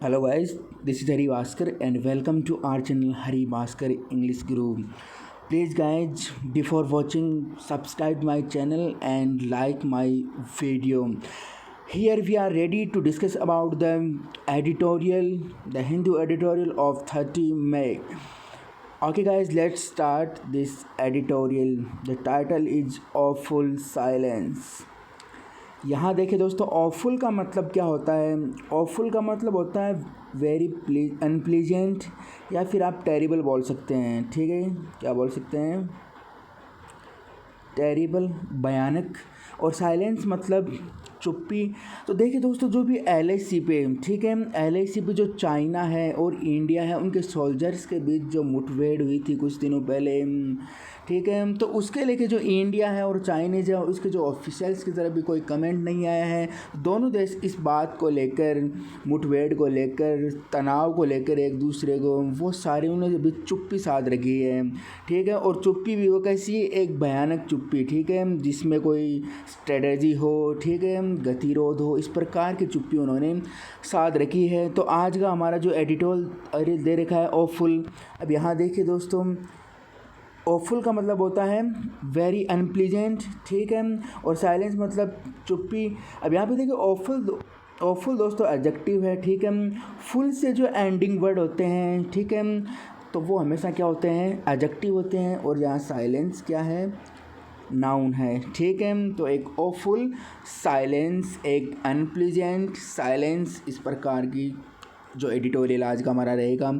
Hello guys, this is Hari Bhaskar and welcome to our channel Hari Bhaskar English Group. Please guys, before watching, subscribe my channel and like my video. Here we are ready to discuss about the editorial, the Hindu editorial of 30 May. Okay guys, let's start this editorial. The title is Awful Silence. यहाँ देखिए दोस्तों, awful का मतलब क्या होता है? Awful का मतलब होता है वेरी अनप्लीजेंट, या फिर आप टेरिबल बोल सकते हैं। ठीक है, क्या बोल सकते हैं? टेरिबल, भयानक। और साइलेंस मतलब चुप्पी। तो देखिए दोस्तों, जो भी LAC पे, ठीक है, LAC पे जो चाइना है और इंडिया है, उनके सोल्जर्स के बीच जो मुठभेड़ हुई थी कुछ दिनों पहले, ठीक है, तो उसके लेके जो इंडिया है और चाइनीज है, उसके जो ऑफिशियल्स की तरफ भी कोई कमेंट नहीं आया है। दोनों देश इस बात को लेकर, मुठभेड़ को लेकर, तनाव को लेकर एक दूसरे को, वो सारे उन्होंने भी चुप्पी साध रखी है। ठीक है, और चुप्पी भी वो कैसी है? एक भयानक चुप्पी, ठीक है, जिसमें कोई स्ट्रेटजी हो, ठीक है, गतिरोध हो, इस प्रकार की चुप्पी उन्होंने साध रखी है। तो आज का हमारा जो एडिटोरियल दे रखा है ऑफुल। अब यहाँ देखिए दोस्तों, ऑफुल का मतलब होता है वेरी अनप्लीजेंट, ठीक है, और साइलेंस मतलब चुप्पी। अब यहाँ पे देखिए ऑफुल दोस्तों एडजेक्टिव है, ठीक है। फुल से जो एंडिंग वर्ड होते हैं, ठीक है, तो वो हमेशा क्या होते हैं? एडजेक्टिव होते हैं। और यहाँ साइलेंस क्या है? नाउन है। ठीक है, तो एक ऑफुल साइलेंस, एक अनप्लीजेंट साइलेंस, इस प्रकार की जो एडिटोरियल आज का हमारा रहेगा।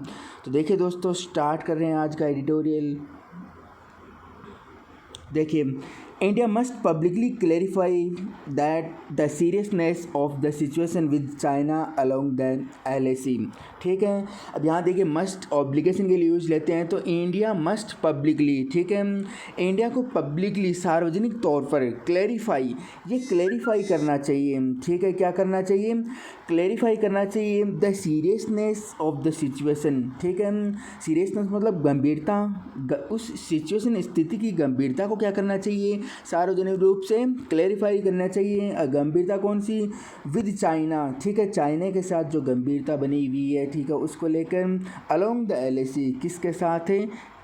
तो देखिए दोस्तों, स्टार्ट कर रहे हैं आज का एडिटोरियल। देखिए, India must publicly clarify that the seriousness of the situation with China along the LAC। ठीक है, अब यहाँ देखिए, मस्ट ऑब्लिगेशन के लिए यूज लेते हैं, तो इंडिया मस्ट पब्लिकली, ठीक है, इंडिया को पब्लिकली, सार्वजनिक तौर पर क्लेरिफाई, ये क्लेरिफाई करना चाहिए। ठीक है, क्या करना चाहिए? क्लेरिफाई करना चाहिए the seriousness of the situation. ठीक है, सीरियसनेस मतलब गंभीरता, उस सिचुएशन, स्थिति की गंभीरता को क्या करना चाहिए? सार्वजनिक रूप से क्लेरिफाई करना चाहिए। गंभीरता कौन सी? विद चाइना, ठीक है, चाइना के साथ जो गंभीरता बनी हुई है, ठीक है, उसको लेकर अलोंग द LAC, किसके साथ है?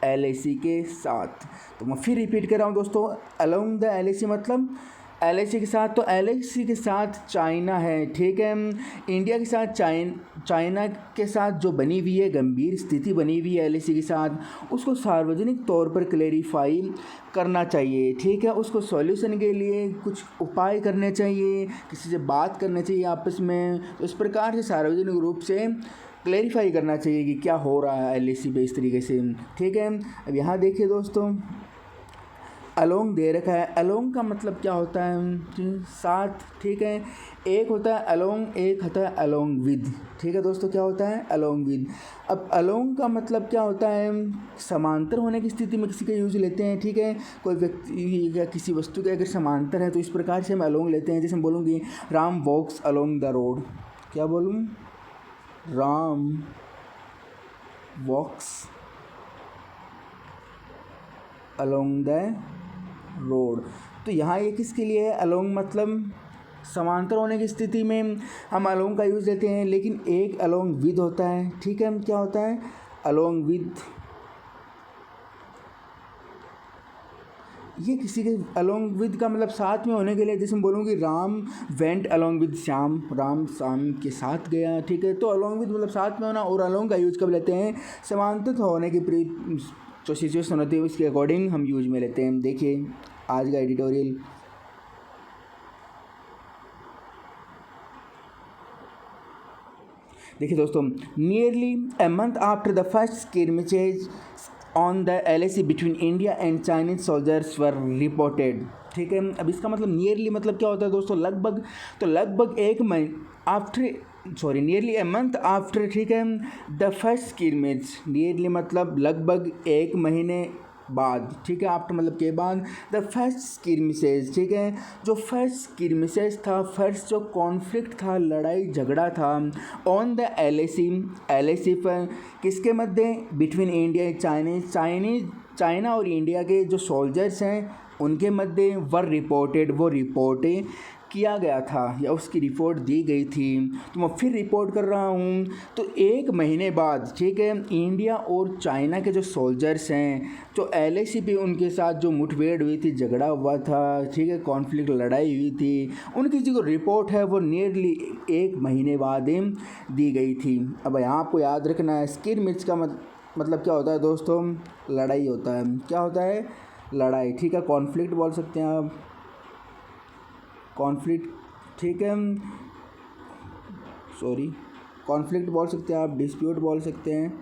LAC के साथ। तो मैं फिर रिपीट कर रहा हूँ दोस्तों, अलोंग द LAC मतलब LAC के साथ, तो LAC के साथ चाइना है, ठीक है, इंडिया के साथ चाइना के साथ जो बनी हुई है, गंभीर स्थिति बनी हुई है LAC के साथ, उसको सार्वजनिक तौर पर क्लेरिफाई करना चाहिए। ठीक है, उसको सॉल्यूशन के लिए कुछ उपाय करने चाहिए, किसी से बात करनी चाहिए आपस में। तो इस प्रकार से सार्वजनिक रूप से क्लेरिफाई करना चाहिए कि क्या हो रहा है LAC पे, इस तरीके से। ठीक है, अब यहाँ देखिए दोस्तों, अलोंग दे रखा है। अलोंग का मतलब क्या होता है? साथ, ठीक है। एक होता है अलोंग, एक होता है अलोंग विद। ठीक है दोस्तों, क्या होता है? Along with. अब अलोंग का मतलब क्या होता है? समांतर होने की स्थिति में किसी का यूज लेते हैं। ठीक है, कोई व्यक्ति या किसी वस्तु के अगर समांतर है तो इस प्रकार से हम अलोंग लेते हैं। जैसे हम बोलूँगी राम वॉक्स अलोंग द रोड। क्या बोलूँ? राम वॉक्स अलोंग द रोड। तो यहाँ ये किसके लिए है? अलोंग मतलब समांतर होने की स्थिति में हम अलोंग का यूज़ लेते हैं, लेकिन एक अलोंग विद होता है। ठीक है, क्या होता है? Along with. ये किसी के अलोंग विद का मतलब साथ में होने के लिए, जैसे हम बोलूँगी Ram went along with Shyam, Ram Shyam के साथ गया। ठीक है, तो अलोंग विद मतलब साथ में होना। और अलोंग का यूज़ कब लेते हैं? समांतर होने की जो सिचुएशन होती है उसके अकॉर्डिंग हम यूज में लेते हैं। देखिए आज का एडिटोरियल। देखिए दोस्तों, nearly a month after the first skirmishes on the LAC between India and Chinese soldiers were reported. ठीक है, अब इसका मतलब नियरली मतलब क्या होता है दोस्तों? लगभग। तो लगभग एक महीने नियरली अ मंथ आफ्टर, ठीक है, द फर्स्ट स्किर्मिज। नियरली मतलब लगभग एक महीने बाद, ठीक है, आफ्टर मतलब के बाद। द फर्स्ट स्किर्मिसेज, ठीक है, जो फर्स्ट स्किर्मिसेज था, फर्स्ट जो कॉन्फ्लिक्ट था, लड़ाई झगड़ा था, ऑन द LAC पर, किसके मध्य? बिटवीन इंडिया चाइना और इंडिया के जो सोल्जर्स हैं उनके मध्य। वर रिपोर्टेड, वो रिपोर्टें किया गया था या उसकी रिपोर्ट दी गई थी। तो मैं फिर रिपोर्ट कर रहा हूँ। तो 1 महीने बाद, ठीक है, इंडिया और चाइना के जो सोल्जर्स हैं, जो LAC पे उनके साथ जो मुठभेड़ हुई थी, झगड़ा हुआ था, ठीक है, कॉन्फ्लिक्ट लड़ाई हुई थी, उनकी जो रिपोर्ट है वो नियरली 1 महीने बाद दी गई थी। अब यहाँ आपको याद रखना है, स्किर मिर्च का मतलब क्या होता है दोस्तों? लड़ाई होता है। क्या होता है? लड़ाई, ठीक है। कॉन्फ्लिक्ट बोल सकते हैं आप, कॉन्फ्लिक्ट, ठीक है, सॉरी, कॉन्फ्लिक्ट बोल सकते हैं आप, डिस्प्यूट बोल सकते हैं,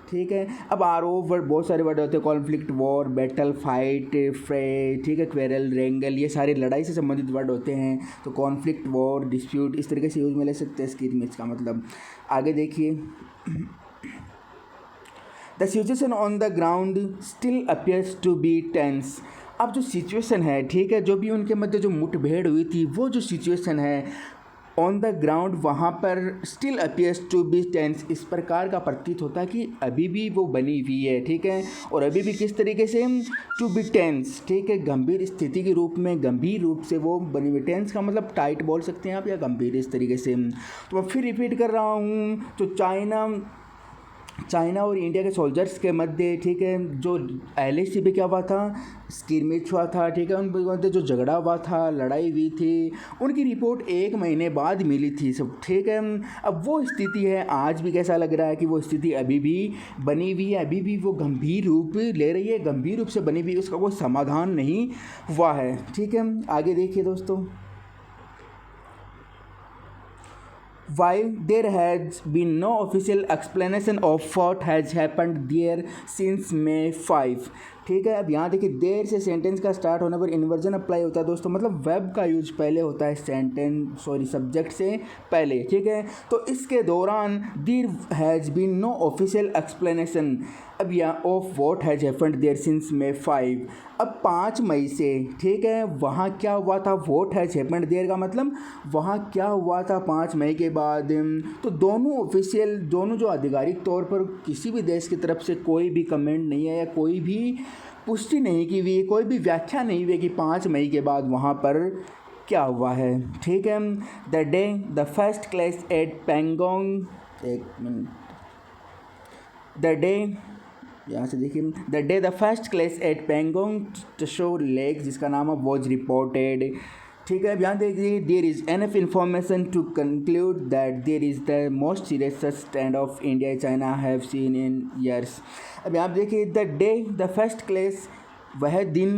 ठीक है। अब RO वर्ड, बहुत सारे वर्ड होते हैं, कॉन्फ्लिक्ट, वॉर, बैटल, फाइट, फ्रे, ठीक है, क्वेरल, रेंगल, ये सारे लड़ाई से संबंधित वर्ड होते हैं। तो कॉन्फ्लिक्ट, वॉर, डिस्प्यूट, इस तरीके से यूज में ले सकते हैं स्किर मिर्च का मतलब। आगे देखिए, the situation on the ground still appears to be tense. अब जो सिचुएशन है, ठीक है, जो भी उनके मध्य जो मुठभेड़ हुई थी, वो जो सिचुएशन है ऑन द ग्राउंड, वहाँ पर still appears to be tense, इस प्रकार का प्रतीत होता है कि अभी भी वो बनी हुई है, ठीक है। और अभी भी किस तरीके से? टू बी टेंस, ठीक है, गंभीर स्थिति के रूप में, गंभीर रूप से वो बनी हुई। टेंस का मतलब टाइट बोल सकते हैं आप, या गंभीर, इस तरीके से। तो मैं फिर रिपीट कर रहा हूँ। तो चाइना और इंडिया के सोल्जर्स के मध्य, ठीक है, जो LAC पे क्या हुआ था? स्किरमिच हुआ था, ठीक है, उनके मध्य जो झगड़ा हुआ था, लड़ाई हुई थी, उनकी रिपोर्ट 1 महीने बाद मिली थी सब, ठीक है। अब वो स्थिति है, आज भी कैसा लग रहा है कि वो स्थिति अभी भी बनी हुई है, अभी भी वो गंभीर रूप ले रही है, गंभीर रूप से बनी हुई, उसका कोई समाधान नहीं हुआ है, ठीक है। आगे देखिए दोस्तों, while there has been no official explanation of what has happened there since May 5, ठीक है। अब यहाँ देखिए, देर से सेंटेंस का स्टार्ट होने पर इन्वर्जन अप्लाई होता है दोस्तों, मतलब वेब का यूज पहले होता है सब्जेक्ट से पहले, ठीक है। तो इसके दौरान there has been no official explanation अब यहाँ of what has happened there since May 5। अब 5 मई से, ठीक है, वहाँ क्या हुआ था? वॉट हैज हैपेंड देयर का मतलब वहाँ क्या हुआ था 5 मई के बाद। तो दोनों जो आधिकारिक तौर पर किसी भी देश की तरफ से कोई भी कमेंट नहीं है, या कोई भी पुष्टि नहीं की हुई, कोई भी व्याख्या नहीं हुई कि 5 मई के बाद वहाँ पर क्या हुआ है, ठीक है। The day the first clash at Pangong, एक मिनट, द डे, यहाँ से देखिए, the day the first clash at Pangong Tso lake, जिसका नाम है, वॉज रिपोर्टेड, ठीक है। अब यहाँ देखिए, there is enough information to conclude that there is the most serious standoff India China have seen in years. अब यहाँ देखिए, the day the first clash, वह दिन,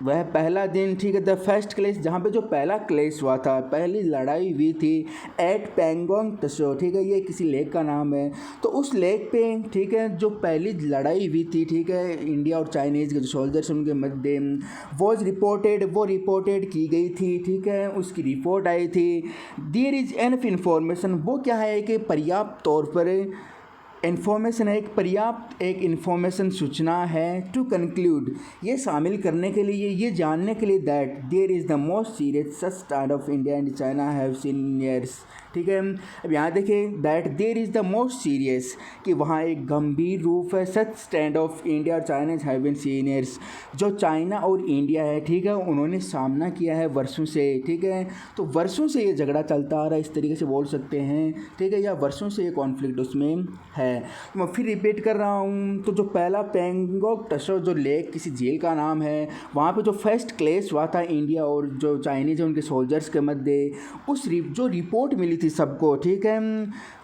वह पहला दिन, ठीक है, द फर्स्ट क्लेश, जहाँ पे जो पहला क्लेश हुआ था, पहली लड़ाई हुई थी, एट पैंगोंग त्सो, ठीक है, ये किसी लेक का नाम है। तो उस लेक पे, ठीक है, जो पहली लड़ाई हुई थी, ठीक है, इंडिया और चाइनीज़ के जो सोल्जर्स उनके मध्य, वॉज रिपोर्टेड, वो रिपोर्टेड की गई थी, ठीक है, उसकी रिपोर्ट आई थी। देयर इज़ एनफ इंफॉर्मेशन, वो क्या है कि पर्याप्त तौर पर इन्फॉर्मेशन है, एक पर्याप्त एक इन्फॉर्मेशन सूचना है, टू कंक्लूड, ये शामिल करने के लिए, ये जानने के लिए, that there is the most serious standoff India and China have seen years, ठीक है। अब यहाँ देखिए, that there is the most serious, कि वहाँ एक गंभीर रूप है, सच स्टैंड ऑफ इंडिया और China have been seen years, जो चाइना और इंडिया है, ठीक है, उन्होंने सामना किया है वर्षों से, ठीक है। तो वर्षों से ये झगड़ा चलता आ रहा है, इस तरीके से बोल सकते हैं, ठीक है, या वर्षों से ये कॉन्फ्लिक्ट उसमें है। मैं फिर रिपीट कर रहा हूँ। तो जो पहला पैंगोंग त्सो, जो लेक किसी झील का नाम है, वहाँ पे जो फर्स्ट क्लेश हुआ था इंडिया और जो चाइनीज़ उनके सोल्जर्स के मध्य, जो रिपोर्ट मिली थी सबको, ठीक है,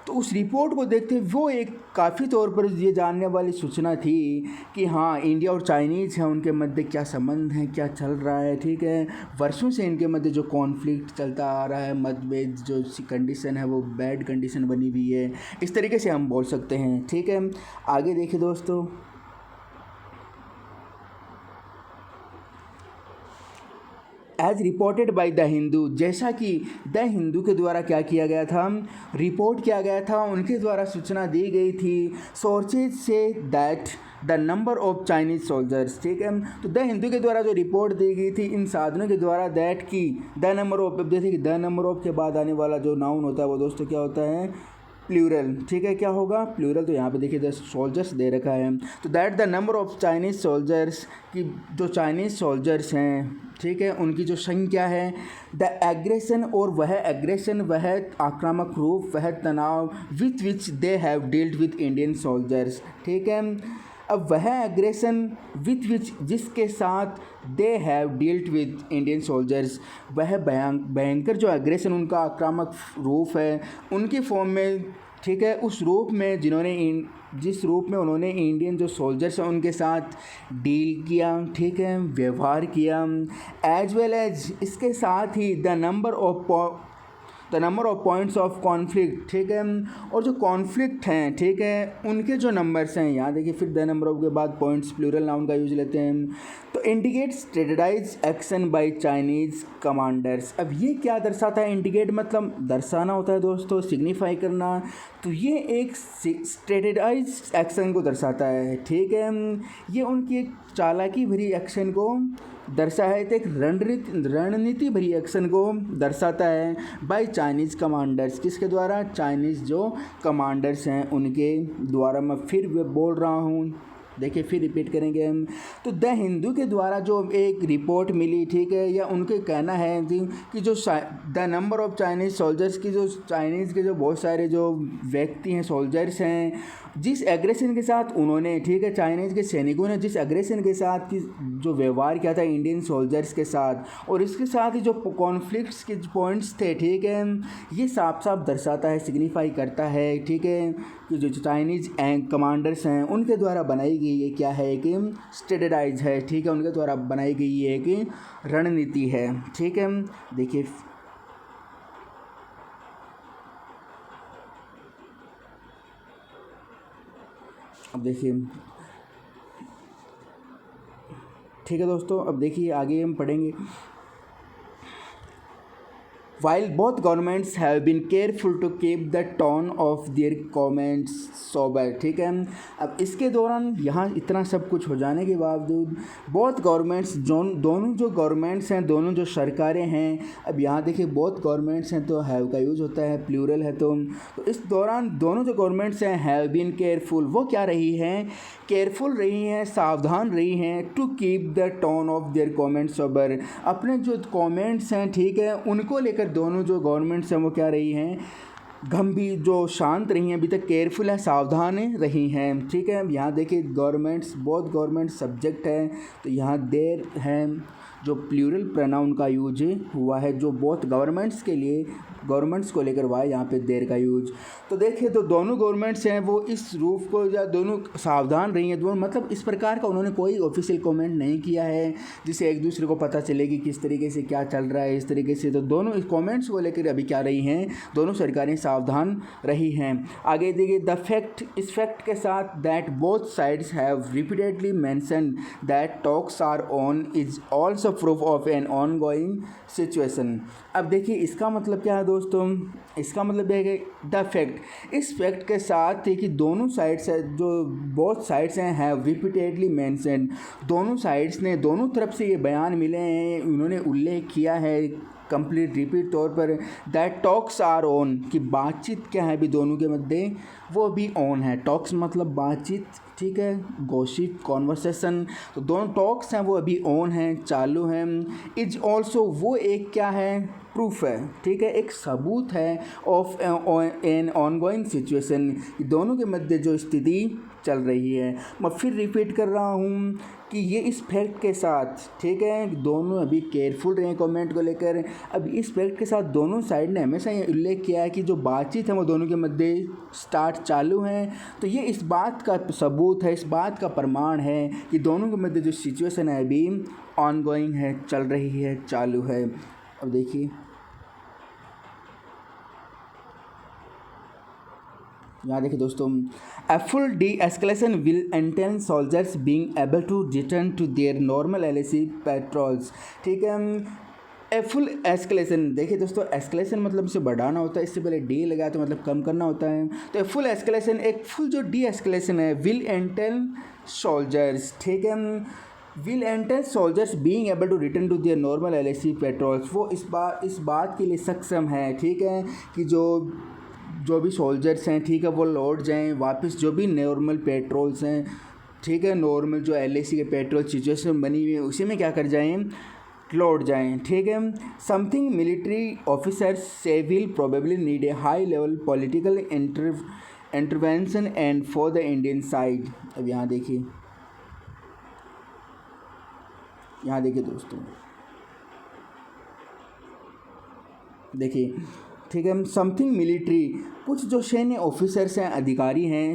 तो उस रिपोर्ट को देखते वो एक काफ़ी तौर पर ये जानने वाली सूचना थी कि हाँ, इंडिया और चाइनीज़ हैं, उनके मध्य क्या संबंध है, क्या चल रहा है, ठीक है, वर्षों से इनके मध्य जो कॉन्फ्लिक्ट चलता आ रहा है, मतभेद, जो कंडीशन है वो बैड कंडीशन बनी हुई है, इस तरीके से हम बोल सकते हैं, ठीक है। आगे देखिए दोस्तों, as reported by the Hindu, जैसा कि द हिंदू के द्वारा क्या किया गया था, रिपोर्ट किया गया था, उनके द्वारा सूचना दी गई थी, sources say that the number of Chinese soldiers, ठीक है। तो द हिंदू के द्वारा जो रिपोर्ट दी गई थी इन साधनों के द्वारा, दैट की द नंबर ऑफ, जैसे कि द नंबर ऑफ के बाद आने वाला जो नाउन होता है वो दोस्तों क्या होता है? प्लूरल, ठीक है, क्या होगा प्लूरल, तो यहाँ पे देखिए द सोल्जर्स दे रखा है, तो that the number of Chinese soldiers, की जो चाइनीज़ सोल्जर्स हैं, ठीक है, उनकी जो संख्या है, द एग्रेशन, और वह एग्रेशन, वह आक्रामक रूप, वह तनाव, with which they have dealt with Indian soldiers, ठीक है। अब वह एग्रेशन विथ विच, जिसके साथ they have dealt with Indian soldiers, वह भयंकर जो एग्रेशन, उनका आक्रामक रूप है, उनकी फॉर्म में, ठीक है, उस रूप में जिस रूप में उन्होंने इंडियन जो सोल्जर्स हैं उनके साथ डील किया, ठीक है, व्यवहार किया, एज वेल एज, इसके साथ ही the number of points of conflict, ठीक है, और जो कॉन्फ्लिक्ट हैं, ठीक है, उनके जो नंबर्स हैं, यहाँ देखिए फिर द नंबर ऑफ के बाद पॉइंट्स प्लूरल नाउन का यूज लेते हैं, तो indicate strategise action by Chinese commanders. अब ये क्या दर्शाता है, इंडिकेट मतलब दर्शाना होता है दोस्तों, सिग्निफाई करना, तो ये एक स्ट्रेटेजाइज एक्शन को दर्शाता है, ठीक है, ये उनकी एक चालाकी भरी एक्शन को दर्शाया है, तो एक रणनीति भरी एक्शन को दर्शाता है बाय चाइनीज़ कमांडर्स, किसके द्वारा, चाइनीज़ जो कमांडर्स हैं उनके द्वारा। मैं फिर बोल रहा हूँ, देखिए फिर रिपीट करेंगे हम, तो द हिंदू के द्वारा जो एक रिपोर्ट मिली, ठीक है, या उनके कहना है कि जो the number of Chinese soldiers की, जो चाइनीज़ के जो बहुत सारे जो व्यक्ति हैं, सोल्जर्स हैं, जिस एग्रेशन के साथ उन्होंने, ठीक है, चाइनीज़ के सैनिकों ने जिस एग्रेशन के साथ की जो व्यवहार किया था इंडियन सोल्जर्स के साथ, और इसके साथ ही जो कॉन्फ्लिक्ट्स के पॉइंट्स थे, ठीक है, ये साफ साफ दर्शाता है, सिग्निफाई करता है, ठीक है, कि जो चाइनीज़ कमांडर्स हैं उनके द्वारा बनाई गई ये क्या है कि स्ट्रेटेजाइज है, ठीक है, उनके द्वारा बनाई गई ये कि रणनीति है, ठीक है। देखिए अब देखिए, ठीक है दोस्तों, अब देखिए आगे हम पढ़ेंगे। While both governments have been careful to keep the tone of their comments sober, ठीक है, अब इसके दौरान यहाँ इतना सब कुछ हो जाने के बावजूद बोथ गवर्नमेंट्स, दोनों जो गवर्नमेंट्स हैं, दोनों जो सरकारें हैं, अब यहाँ देखिए बोथ गवर्नमेंट्स हैं तो हैव का यूज़ होता है, प्लूरल है, तो इस दौरान दोनों जो गवर्नमेंट्स हैं हैव बीन केयरफुल, वो क्या रही हैं, केयरफुल रही हैं, सावधान रही हैं, to keep the tone of their comments sober, अपने जो कमेंट्स हैं, ठीक है, उनको लेकर दोनों जो गवर्नमेंट्स हैं वो क्या रही हैं, गंभीर, जो शांत रही हैं, अभी तक केयरफुल है, सावधान रही हैं, ठीक है। यहाँ देखिए गवर्नमेंट्स, बोथ गवर्नमेंट सब्जेक्ट है, तो यहाँ देर है, जो प्लूरल प्रोनाउन का यूज हुआ है, जो बोथ गवर्नमेंट्स के लिए, गवर्नमेंट्स को लेकर हुआ है, यहाँ पे देर का यूज। तो देखिए तो दोनों गवर्नमेंट्स हैं वो इस रूप को, या दोनों सावधान रही हैं, दोनों मतलब इस प्रकार का उन्होंने कोई ऑफिशियल कमेंट नहीं किया है जिससे एक दूसरे को पता चले कि किस तरीके से क्या चल रहा है, इस तरीके से, तो दोनों इस कमेंट्स को लेकर अभी क्या रही हैं, दोनों सरकारें सावधान रही हैं। आगे देखिए द फैक्ट, इस फैक्ट के साथ that both sides have repeatedly mentioned that talks are on is also proof of an ongoing situation. अब देखिए इसका मतलब क्या है दोस्तों, इसका मतलब है कि द फैक्ट, इस फैक्ट के साथ है कि दोनों साइड्स है, जो बोथ साइड्स हैं, हैव रिपीटेडली मेंशन्ड, दोनों साइड्स ने, दोनों तरफ से ये बयान मिले हैं, उन्होंने उल्लेख किया है कंप्लीट रिपीट तौर पर, दैट टॉक्स आर ऑन, कि बातचीत क्या है अभी दोनों के मध्य, वो भी ऑन है। टॉक्स मतलब बातचीत, ठीक है, गॉसिप, कॉन्वर्सेशन, तो दोनों टॉक्स हैं वो अभी ऑन हैं, चालू हैं। इज ऑल्सो, वो एक क्या है, प्रूफ है, ठीक है, एक सबूत है, ऑफ एन ऑनगोइंग सिचुएशन, दोनों के मध्य जो स्थिति चल रही है। मैं फिर रिपीट कर रहा हूँ कि ये इस फैक्ट के साथ, ठीक है, दोनों अभी केयरफुल रहे कमेंट को लेकर। अब इस फैक्ट के साथ दोनों साइड ने हमेशा ये उल्लेख किया है कि जो बातचीत है वो दोनों के मध्य स्टार्ट चालू है, तो ये इस बात का सबूत है, इस बात का प्रमाण है कि दोनों के मध्य जो सिचुएशन है अभी ऑनगोइंग है, चल रही है, चालू है। अब देखिए यहाँ देखिए दोस्तों, a full de-escalation will entail soldiers being able to return to their normal LAC patrols, ठीक है। ए फुल एस्केलेशन, देखिए दोस्तों एस्केलेशन मतलब इसे बढ़ाना होता है, इससे पहले डी लगा तो मतलब कम करना होता है, तो फुल एस्केलेशन, एक फुल जो डी एस्केलेशन है, विल एंटेल सोल्जर्स, ठीक है, will entail soldiers being able to return to their normal LAC patrols, वो इस बात के लिए सक्षम है, ठीक है, कि जो जो भी सोल्जर्स हैं, ठीक है, वो लौट जाएं वापस। जो भी नॉर्मल पेट्रोल्स हैं, ठीक है, नॉर्मल जो एलएसी के पेट्रोल सिचुएशन बनी हुई है उसी में क्या कर जाएं, लौट जाएं, ठीक है। समथिंग मिलिट्री ऑफिसर्स से will probably need a high level political intervention and for the Indian side. अब यहाँ देखिए दोस्तों, देखिए, ठीक है, समथिंग मिलिट्री, कुछ जो सैन्य ऑफिसर्स हैं, अधिकारी हैं,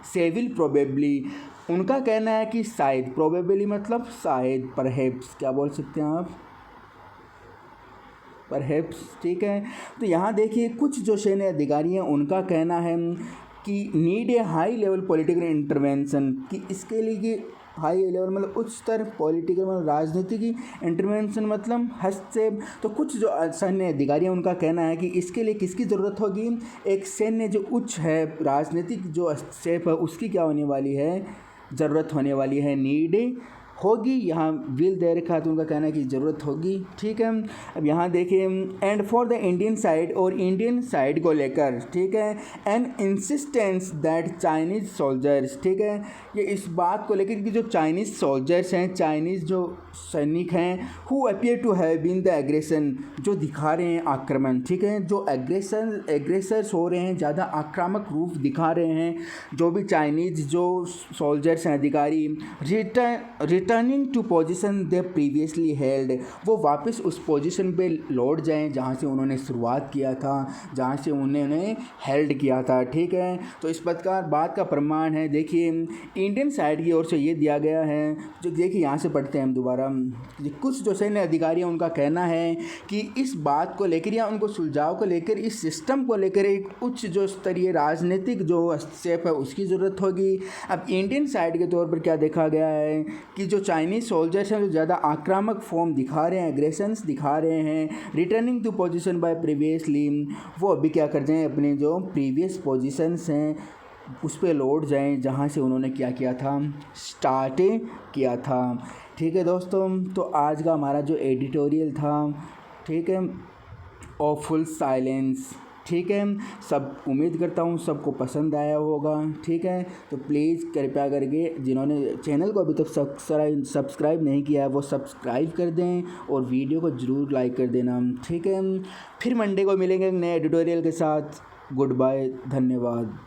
सेविल प्रोबेबली, उनका कहना है कि शायद, प्रोबेबली मतलब शायद, परहैप्स, क्या बोल सकते हैं आप, परहैप्स, ठीक है। तो यहाँ देखिए कुछ जो सैन्य अधिकारी हैं उनका कहना है कि need a high level political intervention, कि इसके लिए कि हाई लेवल मतलब उच्च स्तर, पॉलिटिकल मतलब राजनीतिक इंटरवेंशन मतलब हस्तक्षेप। तो कुछ जो सैन्य अधिकारी हैं उनका कहना है कि इसके लिए किसकी ज़रूरत होगी, एक सैन्य जो उच्च है, राजनीतिक जो हस्तक्षेप है उसकी क्या होने वाली है, ज़रूरत होने वाली है, नीड होगी। यहाँ विल दे रखा है तो उनका कहना है कि ज़रूरत होगी, ठीक है। अब यहाँ देखिए, and for the Indian side, और इंडियन साइड को लेकर, ठीक है, and insistence that Chinese soldiers, ठीक है, ये इस बात को लेकर कि जो चाइनीज़ सोल्जर्स हैं, चाइनीज़ जो सैनिक हैं, who appear to have been the aggression, जो दिखा रहे हैं आक्रमण, ठीक है, जो एग्रेसर्स हो रहे हैं, ज़्यादा आक्रामक रूप दिखा रहे हैं, जो भी चाइनीज़ जो सोल्जर्स हैं, अधिकारी, returning to position they previously held, वो वापस उस पोजीशन पे लौट जाएं जहाँ से उन्होंने शुरुआत किया था, जहाँ से उन्होंने हेल्ड किया था, ठीक है। तो इस बात का प्रमाण है, देखिए इंडियन साइड की ओर से ये दिया गया है, जो देखिए यहाँ से पढ़ते हैं हम दोबारा। कुछ जो सैन्य अधिकारी हैं उनका कहना है कि इस बात को लेकर या उनको सुलझाव को लेकर, इस सिस्टम को लेकर एक उच्च जो स्तरीय राजनीतिक जो हस्तक्षेप है उसकी ज़रूरत होगी। अब इंडियन साइड के तौर पर क्या देखा गया है कि जो चाइनीज़ सोल्जर्स हैं जो ज़्यादा आक्रामक फॉर्म दिखा रहे हैं, एग्रेशंस दिखा रहे हैं, returning to position by previously, वो अभी क्या कर जाएं, अपने जो प्रीवियस पोजीशंस हैं उस पर लौट जाएं जहां से उन्होंने क्या किया था, स्टार्ट किया था, ठीक है दोस्तों। तो आज का हमारा जो एडिटोरियल था, ठीक है, ऑफुल साइलेंस, ठीक है, सब उम्मीद करता हूँ सबको पसंद आया होगा, ठीक है। तो प्लीज़ कृपया करके जिन्होंने चैनल को अभी तक सब्सक्राइब नहीं किया है वो सब्सक्राइब कर दें और वीडियो को ज़रूर लाइक कर देना, ठीक है। फिर मंडे को मिलेंगे नए एडिटोरियल के साथ। गुड बाय, धन्यवाद।